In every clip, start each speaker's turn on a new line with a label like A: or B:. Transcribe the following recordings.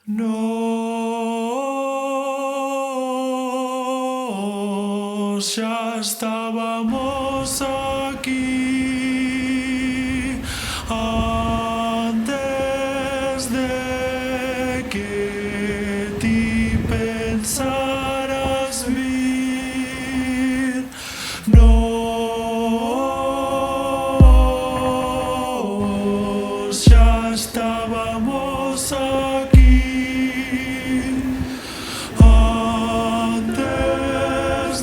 A: Nós ya estábamos aquí antes de que ti pensaras vir. Nós ya estábamos aquí antes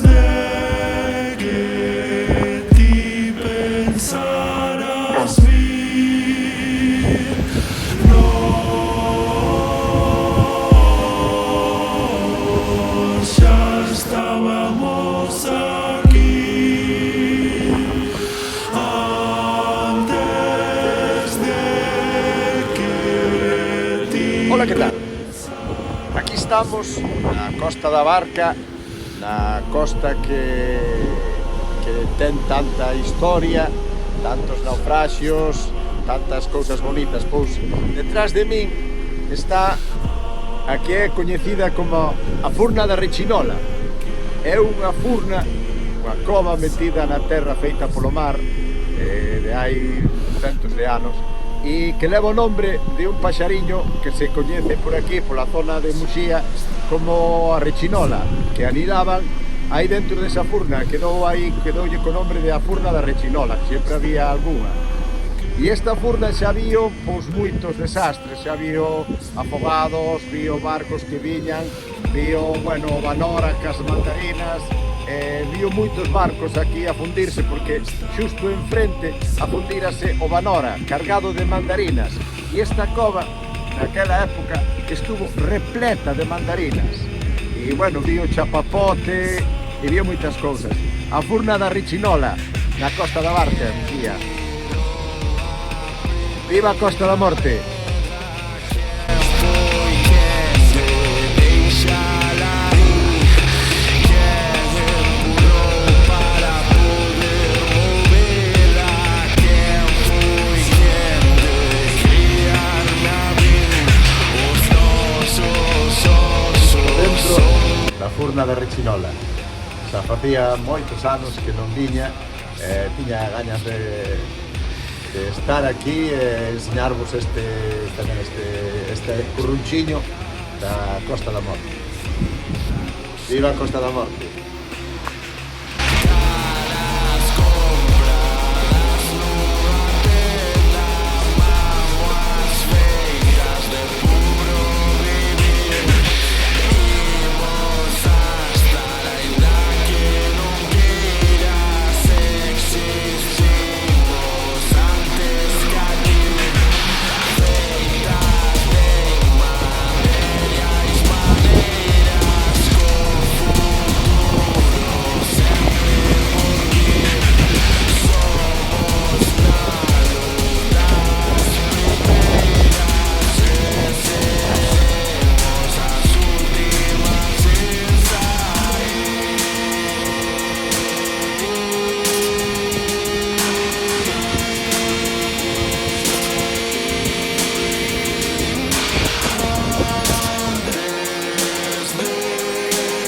A: de que ti pensaras vir. Nós ya estábamos aquí antes de que ti.
B: Ola, que tal? Aquí estamos na Costa da Barca, na costa que ten tanta historia, tantos naufraxios, tantas cousas bonitas. Pois detrás de min está a que é coñecida como a Furna da Rechinola. É unha furna, unha cova metida na terra feita polo mar de hai centos de anos, e que leva o nombre de un paxariño que se coñece por aquí, pola zona de Muxía, como a rechinola, que anidaban aí dentro desa furna. Quedoulle co nombre de a Furna da Rechinola, que sempre había algunha. E esta furna xa vio pois moitos desastres, xa vio afogados, vio barcos que viñan, vio, bueno, o Vanora cas mandarinas, vio moitos barcos aquí a fundirse, porque xusto enfrente afundírase o Vanora, cargado de mandarinas. E esta cova, naquela época, estuvo repleta de mandarinas. E, bueno, vio chapapote e vio moitas cousas. A Furna da Rechinola, na Costa da Barca, Muxía. Viva a Costa da Morte! Da Furna da Rechinola. Xa facía moitos anos que non viña, tiña gañas de estar aquí e enseñarvos este currunchiño da Costa da Morte. Viva a Costa da Morte!